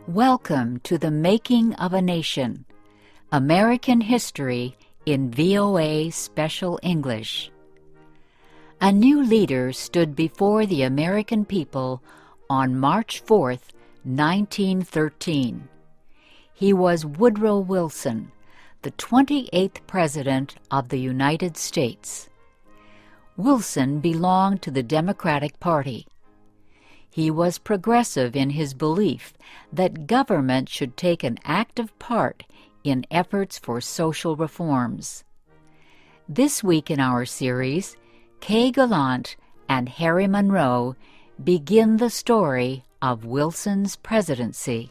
Welcome to the Making of a Nation, American History in VOA Special English. A new leader stood before the American people on March 4th, 1913. He was Woodrow Wilson, the 28th President of the United States. Wilson belonged to the Democratic Party. He was progressive in his belief that government should take an active part in efforts for social reforms. This week in our series, Kay Gallant and Harry Monroe begin the story of Wilson's presidency.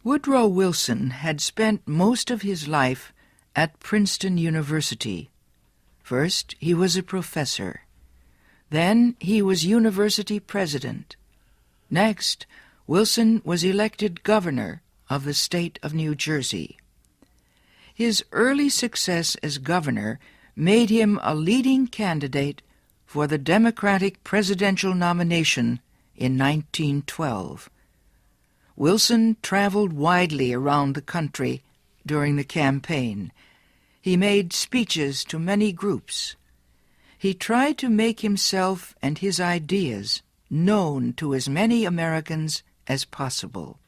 Woodrow Wilson had spent most of his life at Princeton University. First, he was a professor. Then he was university president. Next, Wilson was elected governor of the state of New Jersey. His early success as governor made him a leading candidate for the Democratic presidential nomination in 1912. Wilson traveled widely around the country during the campaign. He made speeches to many groups. He tried to make himself and his ideas known to as many Americans as possible.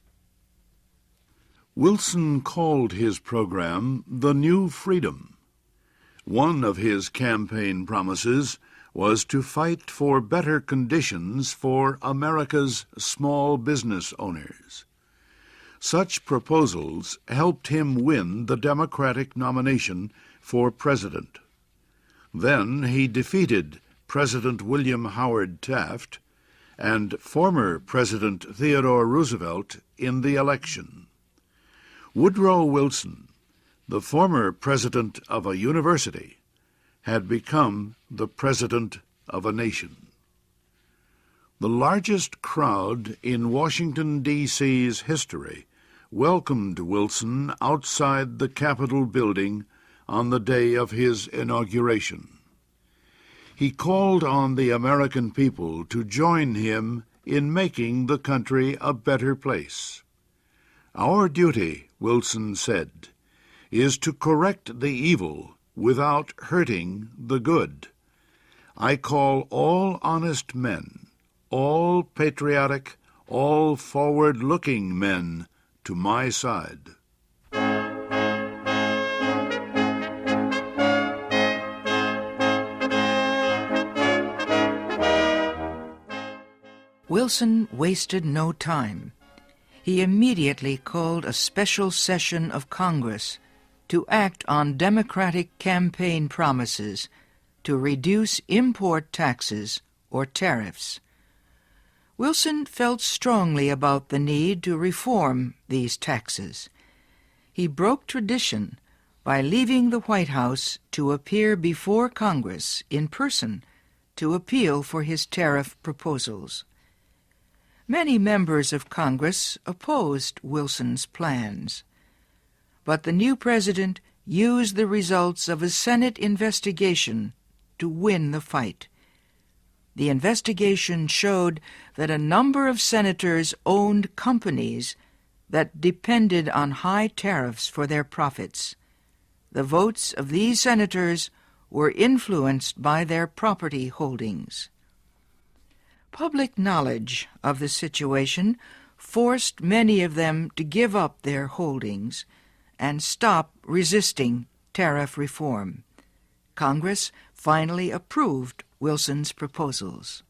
Wilson called his program the New Freedom. One of his campaign promises was to fight for better conditions for America's small business owners. Such proposals helped him win the Democratic nomination for president. Then he defeated President William Howard Taft and former President Theodore Roosevelt in the election. Woodrow Wilson, the former president of a university, had become the president of a nation. The largest crowd in Washington, D.C.'s history welcomed Wilson outside the Capitol building on the day of his inauguration. He called on the American people to join him in making the country a better place. "Our duty," Wilson said, "is to correct the evil without hurting the good. I call all honest men, all patriotic, all forward-looking men to my side." Wilson wasted no time. He immediately called a special session of Congress to act on Democratic campaign promises to reduce import taxes or tariffs. Wilson felt strongly about the need to reform these taxes. He broke tradition by leaving the White House to appear before Congress in person to appeal for his tariff proposals. Many members of Congress opposed Wilson's plans, but the new president used the results of a Senate investigation to win the fight. The investigation showed that a number of senators owned companies that depended on high tariffs for their profits. The votes of these senators were influenced by their property holdings. Public knowledge of the situation forced many of them to give up their holdings and stop resisting tariff reform. Congress finally approved Wilson's proposals.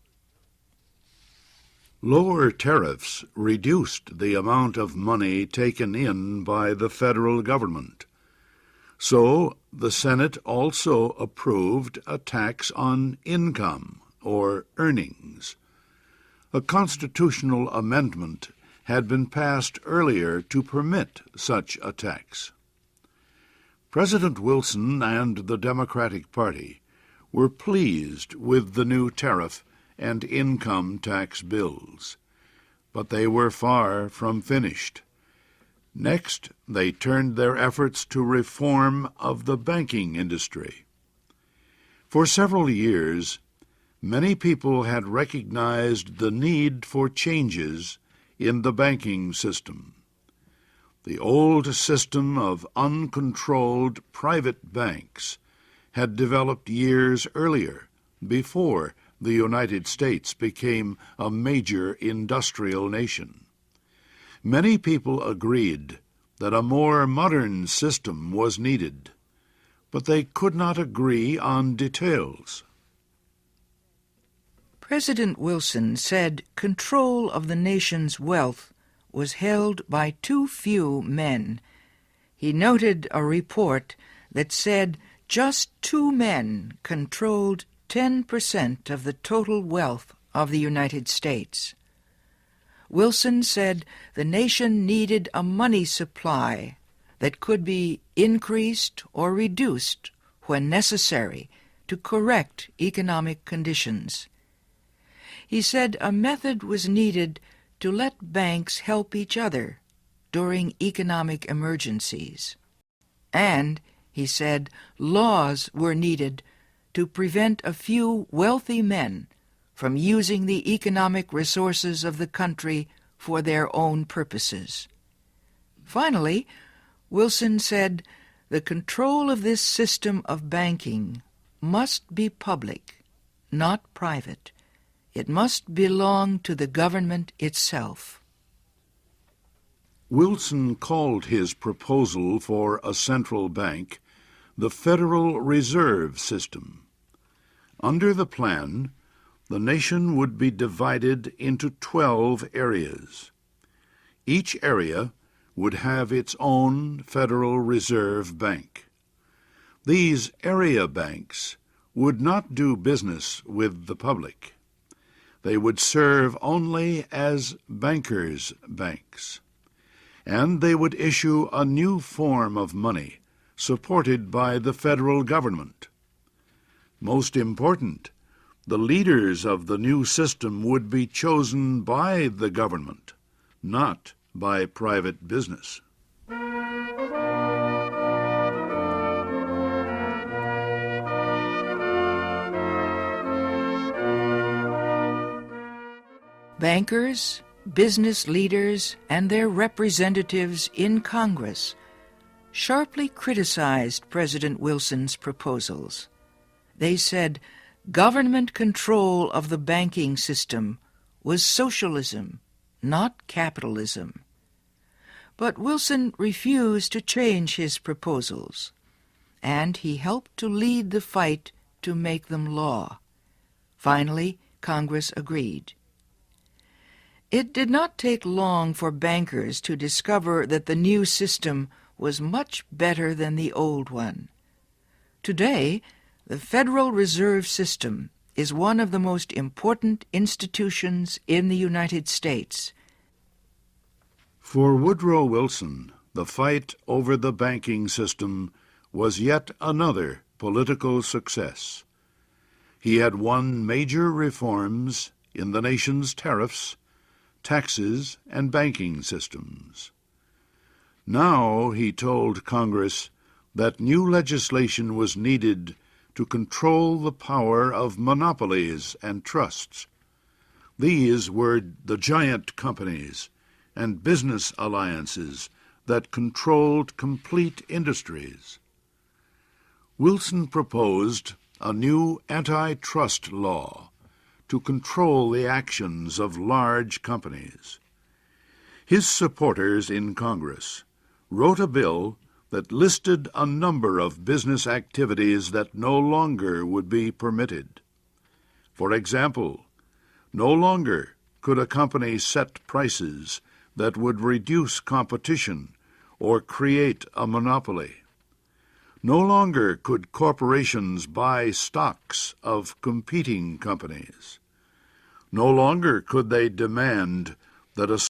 Lower tariffs reduced the amount of money taken in by the federal government. So the Senate also approved a tax on income or earnings. A constitutional amendment had been passed earlier to permit such a tax. President Wilson and the Democratic Party were pleased with the new tariff and income tax bills. But they were far from finished. Next, they turned their efforts to reform of the banking industry. For several years, many people had recognized the need for changes in the banking system. The old system of uncontrolled private banks had developed years earlier, before the United States became a major industrial nation. Many people agreed that a more modern system was needed, but they could not agree on details. President Wilson said control of the nation's wealth was held by too few men. He noted a report that said just 2 men controlled 10% of the total wealth of the United States. Wilson said the nation needed a money supply that could be increased or reduced when necessary to correct economic conditions. He said a method was needed to let banks help each other during economic emergencies. And, he said, laws were needed to prevent a few wealthy men from using the economic resources of the country for their own purposes. Finally, Wilson said the control of this system of banking must be public, not private. It must belong to the government itself. Wilson called his proposal for a central bank the Federal Reserve System. Under the plan, the nation would be divided into 12 areas. Each area would have its own Federal Reserve Bank. These area banks would not do business with the public. They would serve only as bankers' banks, and they would issue a new form of money supported by the federal government. Most important, the leaders of the new system would be chosen by the government, not by private business. Bankers, business leaders, and their representatives in Congress sharply criticized President Wilson's proposals. They said government control of the banking system was socialism, not capitalism. But Wilson refused to change his proposals, and he helped to lead the fight to make them law. Finally, Congress agreed. It did not take long for bankers to discover that the new system was much better than the old one. Today, the Federal Reserve System is one of the most important institutions in the United States. For Woodrow Wilson, the fight over the banking system was yet another political success. He had won major reforms in the nation's tariffs, taxes, and banking systems. Now he told Congress that new legislation was needed to control the power of monopolies and trusts. These were the giant companies and business alliances that controlled complete industries. Wilson proposed a new antitrust law to control the actions of large companies. His supporters in Congress wrote a bill that listed a number of business activities that no longer would be permitted. For example, no longer could a company set prices that would reduce competition or create a monopoly. No longer could corporations buy stocks of competing companies. No longer could they demand that a